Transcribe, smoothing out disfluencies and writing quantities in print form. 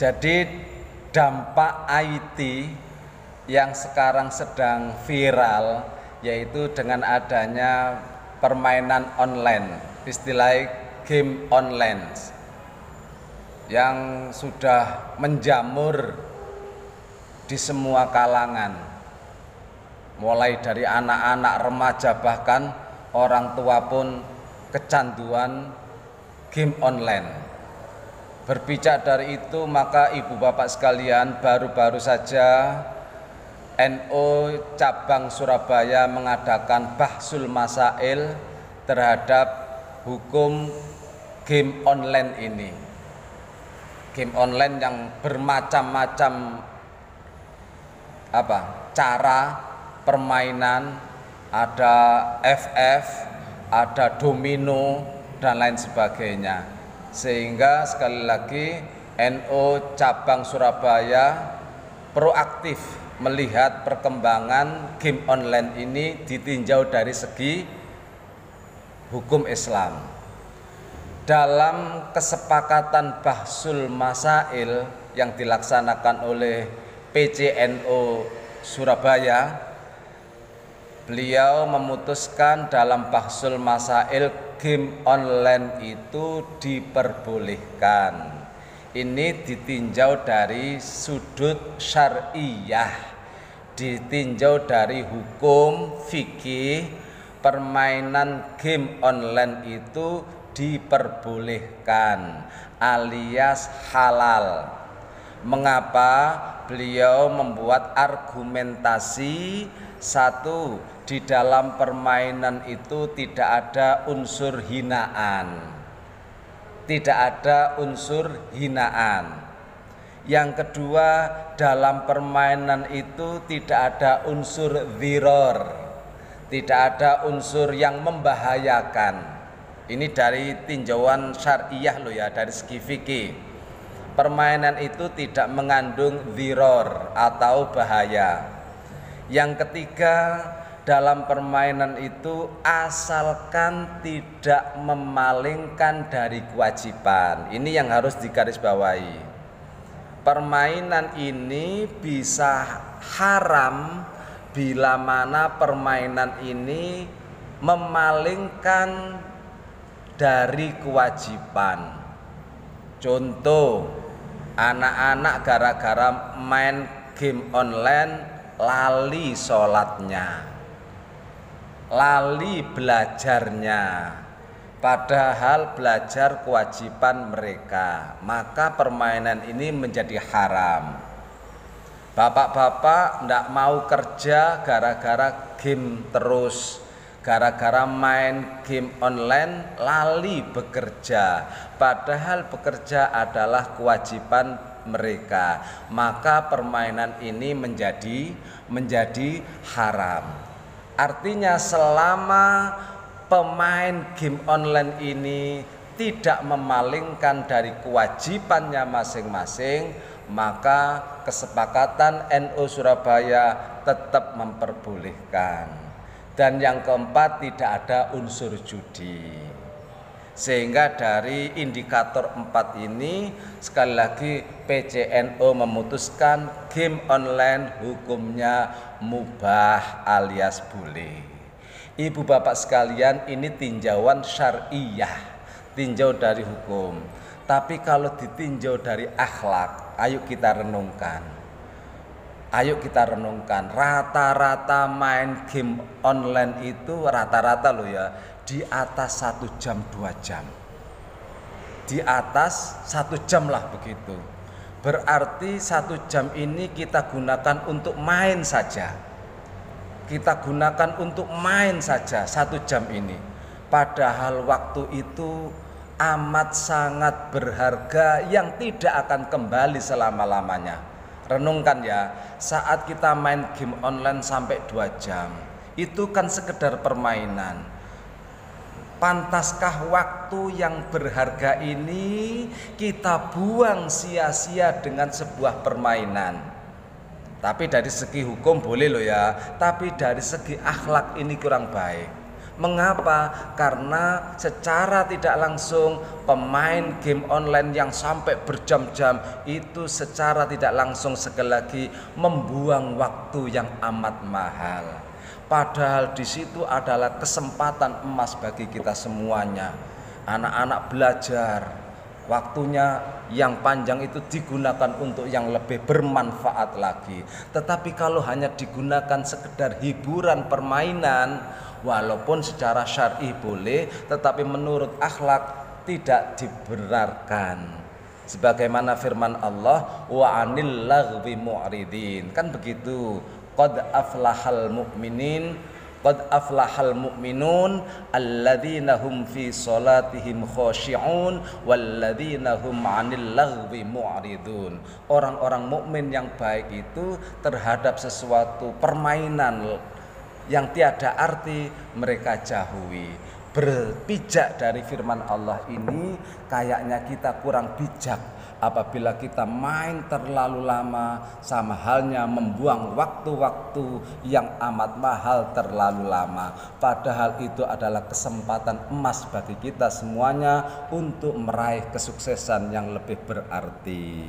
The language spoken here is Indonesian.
Jadi dampak IT yang sekarang sedang viral yaitu dengan adanya permainan online, istilah game online yang sudah menjamur di semua kalangan, mulai dari anak-anak, remaja, bahkan orang tua pun kecanduan game online. Berbicara dari itu, maka ibu bapak sekalian, baru-baru saja NU cabang Surabaya mengadakan bahsul masail terhadap hukum game online ini. Game online yang bermacam-macam cara permainan, ada FF, ada domino dan lain sebagainya. Sehingga sekali lagi NU cabang Surabaya proaktif melihat perkembangan game online ini ditinjau dari segi hukum Islam. Dalam kesepakatan bahsul masail yang dilaksanakan oleh PCNU Surabaya, beliau memutuskan dalam bahsul masail game online itu diperbolehkan. Ini ditinjau dari sudut syariah, ditinjau dari hukum fikih. Permainan game online itu diperbolehkan alias halal. Mengapa? Beliau membuat argumentasi. Satu, di dalam permainan itu tidak ada unsur hinaan. Tidak ada unsur hinaan. Yang kedua, dalam permainan itu tidak ada unsur dziror. Tidak ada unsur yang membahayakan. Ini dari tinjauan syariah loh ya, dari segi fikih. Permainan itu tidak mengandung dziror atau bahaya. Yang ketiga, dalam permainan itu asalkan tidak memalingkan dari kewajiban. Ini yang harus digarisbawahi. Permainan ini bisa haram bila mana permainan ini memalingkan dari kewajiban. Contoh, anak-anak gara-gara main game online lali sholatnya, lali belajarnya, padahal belajar kewajiban mereka, maka permainan ini menjadi haram. Bapak-bapak tidak mau kerja gara-gara game terus, gara-gara main game online lali bekerja, padahal bekerja adalah kewajiban mereka, maka permainan ini menjadi haram. Artinya selama pemain game online ini tidak memalingkan dari kewajibannya masing-masing, maka kesepakatan NU Surabaya tetap memperbolehkan. Dan yang keempat, tidak ada unsur judi. Sehingga dari indikator 4 ini sekali lagi PCNU memutuskan game online hukumnya mubah alias boleh. Ibu bapak sekalian, ini tinjauan syariah, tinjau dari hukum. Tapi kalau ditinjau dari akhlak, ayo kita renungkan. Rata-rata main game online itu rata-rata loh ya, di atas 1 jam 2 jam. Di atas 1 jam lah begitu. Berarti 1 jam ini kita gunakan untuk main saja. Kita gunakan untuk main saja 1 jam ini. Padahal waktu itu amat sangat berharga yang tidak akan kembali selama-lamanya. Renungkan ya, saat kita main game online sampai 2 jam, itu kan sekedar permainan. Pantaskah waktu yang berharga ini kita buang sia-sia dengan sebuah permainan? Tapi dari segi hukum boleh loh ya, tapi dari segi akhlak ini kurang baik. Mengapa? Karena secara tidak langsung pemain game online yang sampai berjam-jam itu secara tidak langsung sekali lagi membuang waktu yang amat mahal. Padahal di situ adalah kesempatan emas bagi kita semuanya. Anak-anak belajar, waktunya yang panjang itu digunakan untuk yang lebih bermanfaat lagi. Tetapi kalau hanya digunakan sekedar hiburan permainan, walaupun secara syar'i boleh, tetapi menurut akhlak tidak dibenarkan. Sebagaimana firman Allah, wa anil laghwi mu'ridin. Kan begitu. Qad aflahal mu'minin, qad aflahal mu'minun alladzina hum fi salatihim khashi'un walladzina hum 'anil laghwi mu'ridun. Orang-orang mukmin yang baik itu terhadap sesuatu permainan yang tiada arti mereka jauhi. Berpijak dari firman Allah ini kayaknya kita kurang bijak apabila kita main terlalu lama, sama halnya membuang waktu-waktu yang amat mahal terlalu lama. Padahal itu adalah kesempatan emas bagi kita semuanya untuk meraih kesuksesan yang lebih berarti.